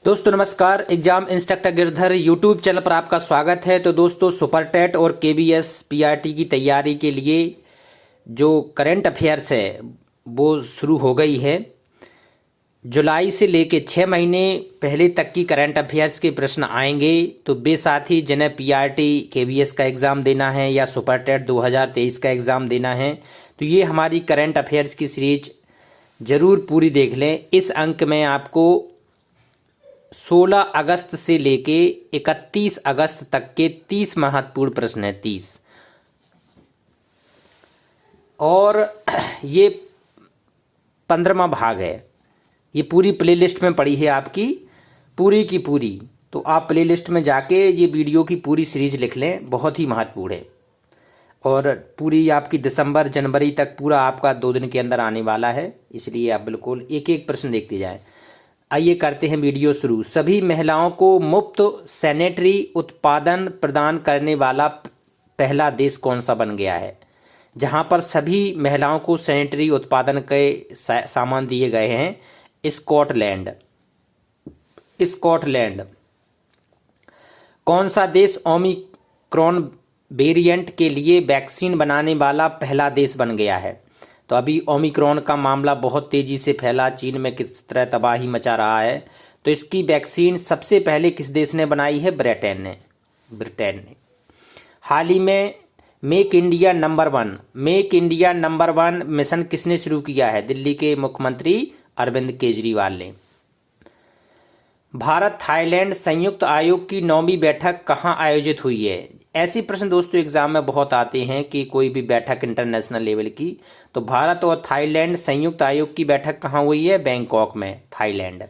दोस्तों नमस्कार। Exam instructor Girdhar YouTube channel पर आपका स्वागत है। तो दोस्तों सुपर टेट और केबीएस पीआरटी की तैयारी के लिए जो करंट अफेयर्स है वो शुरू हो गई है। जुलाई से लेके 6 महीने पहले तक की करंट अफेयर्स के प्रश्न आएंगे। तो बेसाथी जिन्हें पीआरटी केबीएस का एग्ज़ाम देना है या सुपर टेट 2023 का एग्ज़ाम देना है तो ये हमारी करंट अफेयर्स की सीरीज ज़रूर पूरी देख लें। इस अंक में आपको 16 अगस्त से लेके 31 अगस्त तक के 30 महत्वपूर्ण प्रश्न हैं। 30 और ये 15वां भाग है। ये पूरी प्लेलिस्ट में पड़ी है आपकी पूरी की पूरी। तो आप प्लेलिस्ट में जाके ये वीडियो की पूरी सीरीज लिख लें, बहुत ही महत्वपूर्ण है। और पूरी आपकी दिसंबर जनवरी तक पूरा आपका 2 दिन के अंदर आने वाला है, इसलिए आप बिल्कुल एक एक प्रश्न देखते जाएं। आइए करते हैं वीडियो शुरू। सभी महिलाओं को मुफ्त सैनिटरी उत्पादन प्रदान करने वाला पहला देश कौन सा बन गया है? जहां पर सभी महिलाओं को सैनिटरी उत्पादन के सामान दिए गए हैं, स्कॉटलैंड। स्कॉटलैंड। कौन सा देश ओमिक्रॉन वेरिएंट के लिए वैक्सीन बनाने वाला पहला देश बन गया है? तो अभी ओमिक्रॉन का मामला बहुत तेजी से फैला, चीन में किस तरह तबाही मचा रहा है। तो इसकी वैक्सीन सबसे पहले किस देश ने बनाई है? ब्रिटेन ने। हाल ही में make India number one mission किसने शुरू किया है? दिल्ली के मुख्यमंत्री अरविंद केजरीवाल ने। भारत थाईलैंड संयुक्त आयोग की 9वीं बैठक कहाँ आयोजित हुई है? ऐसे प्रश्न दोस्तों एग्जाम में बहुत आते हैं कि कोई भी बैठक इंटरनेशनल लेवल की। तो भारत और थाईलैंड संयुक्त आयोग की बैठक कहाँ हुई है? बैंकॉक में, थाईलैंड।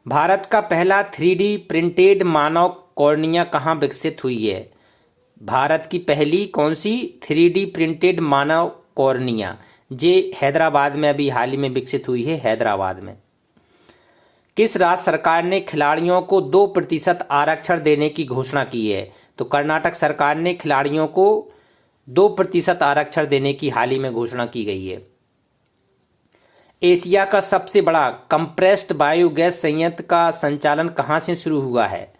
भारत का पहला 3D प्रिंटेड मानव कॉर्निया कहाँ विकसित हुई है? भारत की पहली कौन सी 3D प्रिंटेड मानव कॉर्निया? ये हैदराबाद में अभी हाल ही में विकसित हुई है, हैदराबाद में। किस राज्य सरकार ने खिलाड़ियों को 2% आरक्षण देने की घोषणा की है? तो कर्नाटक सरकार ने खिलाड़ियों को 2% आरक्षण देने की हाल ही में घोषणा की गई है। एशिया का सबसे बड़ा कंप्रेस्ड बायोगैस संयंत्र का संचालन कहाँ से शुरू हुआ है?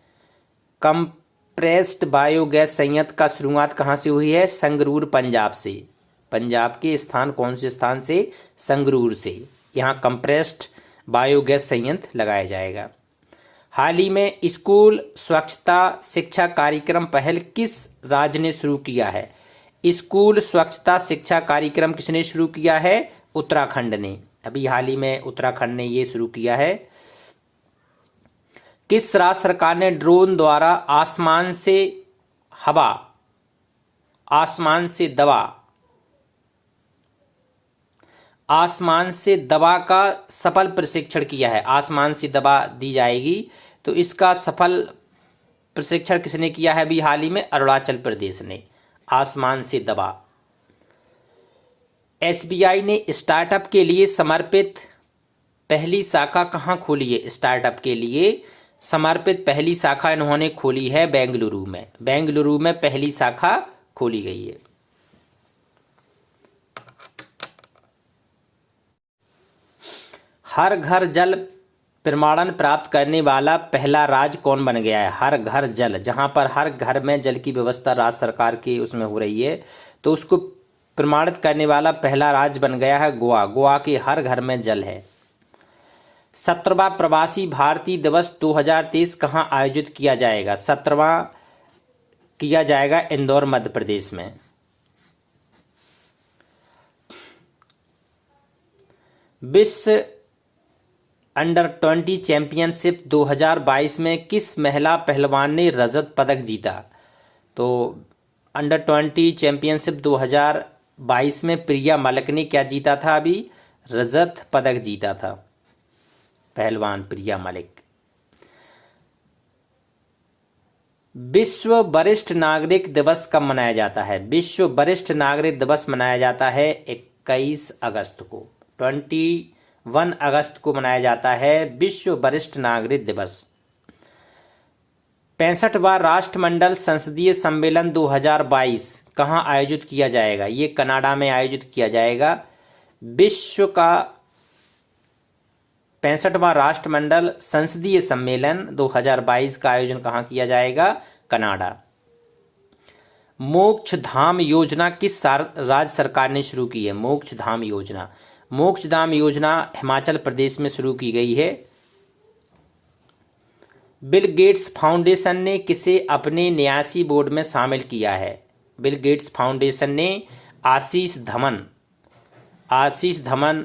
कंप्रेस्ड बायोगैस संयंत्र का शुरुआत कहाँ से हुई है? संगरूर, पंजाब से। पंजाब के स्थान कौन से स्थान से? संगरूर से। यहाँ कंप्रेस्ड बायोगैस संयंत्र लगाया जाएगा। हाल ही में स्कूल स्वच्छता शिक्षा कार्यक्रम पहल किस राज्य ने शुरू किया है? स्कूल स्वच्छता शिक्षा कार्यक्रम किसने शुरू किया है? उत्तराखंड ने। अभी हाल ही में उत्तराखंड ने ये शुरू किया है। किस राज्य सरकार ने ड्रोन द्वारा आसमान से दवा का सफल प्रशिक्षण किया है? आसमान से दवा दी जाएगी, तो इसका सफल प्रशिक्षण किसने किया है? अभी हाल ही में अरुणाचल प्रदेश ने, आसमान से दवा। एसबीआई ने स्टार्टअप के लिए समर्पित पहली शाखा कहाँ खोली है? स्टार्टअप के लिए समर्पित पहली शाखा इन्होंने खोली है बेंगलुरु में। बेंगलुरु में पहली शाखा खोली गई है। हर घर जल प्रमाणन प्राप्त करने वाला पहला राज्य कौन बन गया है? हर घर जल, जहां पर हर घर में जल की व्यवस्था राज्य सरकार की उसमें हो रही है, तो उसको प्रमाणित करने वाला पहला राज्य बन गया है गोवा। गोवा के हर घर में जल है। 17वां प्रवासी भारतीय दिवस 2023 कहाँ आयोजित किया जाएगा? 17वां किया जाएगा इंदौर, मध्य प्रदेश में। विश्व अंडर-20 चैंपियनशिप 2022 में किस महिला पहलवान ने रजत पदक जीता? तो अंडर-20 चैंपियनशिप 2022 में प्रिया मलिक ने क्या जीता था? अभी रजत पदक जीता था, पहलवान प्रिया मलिक। विश्व वरिष्ठ नागरिक दिवस कब मनाया जाता है? विश्व वरिष्ठ नागरिक दिवस मनाया जाता है 21 अगस्त को। 21 अगस्त को मनाया जाता है विश्व वरिष्ठ नागरिक दिवस। 65वां राष्ट्रमंडल संसदीय सम्मेलन 2022 कहाँ आयोजित किया जाएगा? ये कनाडा में आयोजित किया जाएगा। विश्व का 65वां राष्ट्रमंडल संसदीय सम्मेलन 2022 का आयोजन कहाँ किया जाएगा? कनाडा। मोक्ष धाम योजना किस राज्य सरकार ने शुरू की है? मोक्ष धाम योजना, मोक्ष धाम योजना हिमाचल प्रदेश में शुरू की गई है। बिल गेट्स फाउंडेशन ने किसे अपने न्यासी बोर्ड में शामिल किया है? बिल गेट्स फाउंडेशन ने आशीष धमन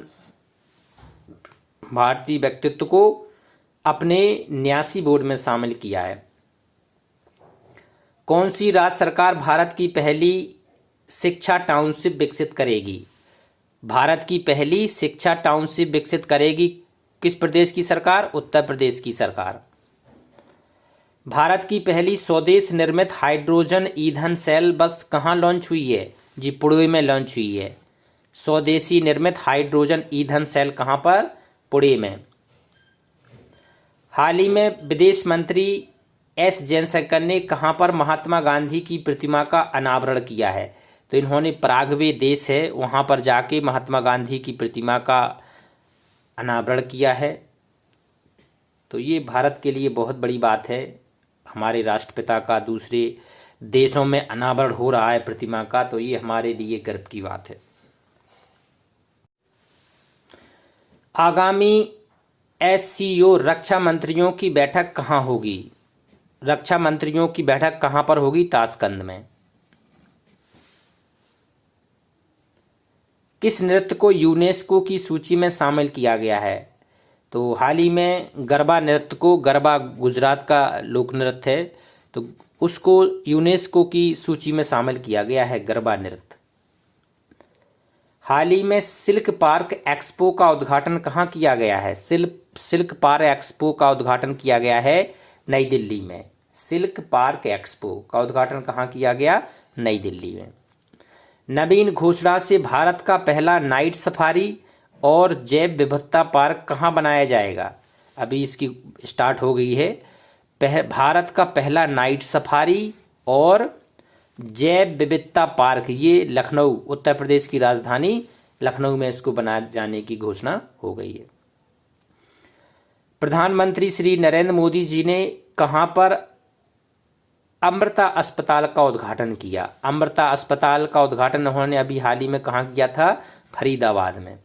भारतीय व्यक्तित्व को अपने न्यासी बोर्ड में शामिल किया है। कौन सी राज्य सरकार भारत की पहली शिक्षा टाउनशिप विकसित करेगी? भारत की पहली शिक्षा टाउनशिप विकसित करेगी किस प्रदेश की सरकार? उत्तर प्रदेश की सरकार। भारत की पहली स्वदेश निर्मित हाइड्रोजन ईंधन सेल बस कहाँ लॉन्च हुई है? जी पुणे में लॉन्च हुई है। स्वदेशी निर्मित हाइड्रोजन ईंधन सेल कहाँ पर? पुणे में। हाल ही में विदेश मंत्री एस जयशंकर ने कहाँ पर महात्मा गांधी की प्रतिमा का अनावरण किया है? तो इन्होंने पराग्वे देश है वहाँ पर जाके महात्मा गांधी की प्रतिमा का अनावरण किया है। तो ये भारत के लिए बहुत बड़ी बात है, हमारे राष्ट्रपिता का दूसरे देशों में अनावरण हो रहा है प्रतिमा का, तो ये हमारे लिए गर्व की बात है। आगामी एससीओ रक्षा मंत्रियों की बैठक कहाँ होगी? रक्षा मंत्रियों की बैठक कहाँ पर होगी? ताशकंद में। किस नृत्य को यूनेस्को की सूची में शामिल किया गया है? तो हाल ही में गरबा नृत्य को, गरबा गुजरात का लोक नृत्य है, तो उसको यूनेस्को की सूची में शामिल किया गया है, गरबा नृत्य। हाल ही में सिल्क पार्क एक्सपो का उद्घाटन कहाँ किया गया है? सिल्क पार्क एक्सपो का उद्घाटन किया गया है नई दिल्ली में। सिल्क पार्क एक्सपो का उद्घाटन कहाँ किया गया? नई दिल्ली में। नवीन घोषणा से भारत का पहला नाइट सफारी और जैव विविधता पार्क कहाँ बनाया जाएगा? अभी इसकी स्टार्ट हो गई है। भारत का पहला नाइट सफारी और जैव विविधता पार्क, ये लखनऊ, उत्तर प्रदेश की राजधानी लखनऊ में इसको बनाए जाने की घोषणा हो गई है। प्रधानमंत्री श्री नरेंद्र मोदी जी ने कहाँ पर अमृता अस्पताल का उद्घाटन किया? अमृता अस्पताल का उद्घाटन उन्होंने अभी हाल ही में कहाँ किया था? फरीदाबाद में।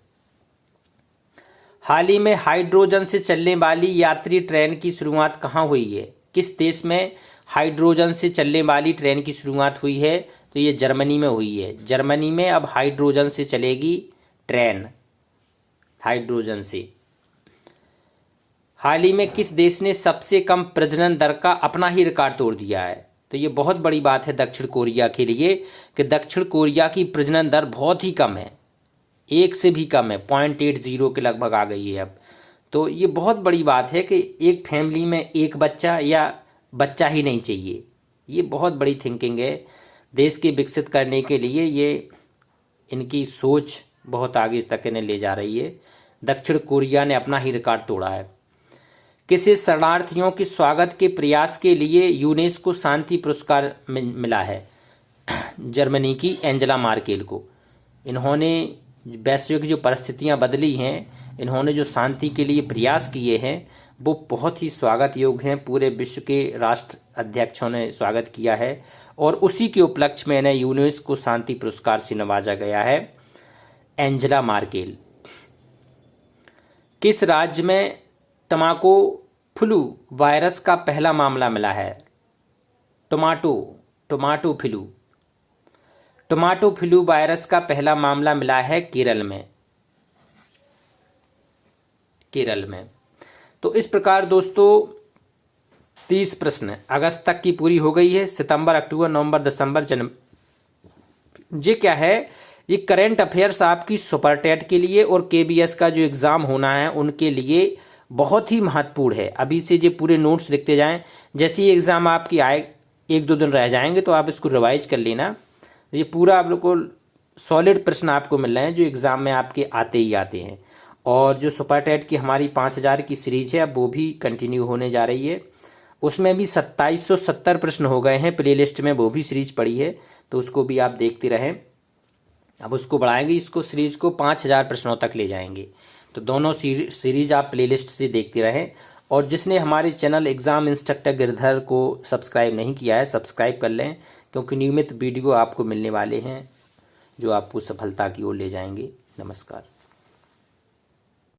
हाल ही में हाइड्रोजन से चलने वाली यात्री ट्रेन की शुरुआत कहाँ हुई है? किस देश में हाइड्रोजन से चलने वाली ट्रेन की शुरुआत हुई है? तो ये जर्मनी में हुई है। जर्मनी में अब हाइड्रोजन से चलेगी ट्रेन, हाइड्रोजन से। हाल ही में किस देश ने सबसे कम प्रजनन दर का अपना ही रिकॉर्ड तोड़ दिया है? तो ये बहुत बड़ी बात है दक्षिण कोरिया के लिए कि दक्षिण कोरिया की प्रजनन दर बहुत ही कम है, 1 से भी कम है, 0.80 के लगभग आ गई है अब। तो ये बहुत बड़ी बात है कि एक फैमिली में एक बच्चा या बच्चा ही नहीं चाहिए। ये बहुत बड़ी थिंकिंग है देश के विकसित करने के लिए, ये इनकी सोच बहुत आगे तक इन्हें ले जा रही है। दक्षिण कोरिया ने अपना ही रिकॉर्ड तोड़ा है। किसे शरणार्थियों के स्वागत के प्रयास के लिए यूनेस्को शांति पुरस्कार मिला है? जर्मनी की एंजेला मार्केल को। इन्होंने वैश्विक जो परिस्थितियां बदली हैं, इन्होंने जो शांति के लिए प्रयास किए हैं, वो बहुत ही स्वागत योग्य हैं। पूरे विश्व के राष्ट्र अध्यक्षों ने स्वागत किया है और उसी के उपलक्ष्य में इन्हें यूनेस्को शांति पुरस्कार से नवाजा गया है। Angela Merkel. किस राज्य में तम्बाकू फ्लू वायरस का पहला मामला मिला है? टोमेटो फ्लू वायरस का पहला मामला मिला है केरल में। तो इस प्रकार दोस्तों 30 प्रश्न अगस्त तक की पूरी हो गई है। सितंबर, अक्टूबर, नवंबर, दिसंबर, जनवरी, ये क्या है? ये करंट अफेयर्स आपकी सुपर टेट के लिए और केबीएस का जो एग्ज़ाम होना है उनके लिए बहुत ही महत्वपूर्ण है। अभी से जो पूरे नोट्स लिखते जाएं, जैसे ही एग्ज़ाम आपकी आए 1-2 दिन रह जाएंगे तो आप इसको रिवाइज कर लेना। ये पूरा आप लोग को सॉलिड प्रश्न आपको मिल रहे हैं जो एग्ज़ाम में आपके आते ही आते हैं। और जो सुपर टेट की हमारी 5000 की सीरीज है, अब वो भी कंटिन्यू होने जा रही है। उसमें भी 2770 प्रश्न हो गए हैं प्ले लिस्ट में, वो भी सीरीज पड़ी है, तो उसको भी आप देखते रहें। अब उसको बढ़ाएंगे, इसको सीरीज को 5000 प्रश्नों तक ले जाएंगे। तो दोनों सीरीज आप प्लेलिस्ट से देखते रहें। और जिसने हमारे चैनल एग्ज़ाम इंस्ट्रक्टर गिरधर को सब्सक्राइब नहीं किया है, सब्सक्राइब कर लें, क्योंकि नियमित वीडियो आपको मिलने वाले हैं जो आपको सफलता की ओर ले जाएंगे। नमस्कार।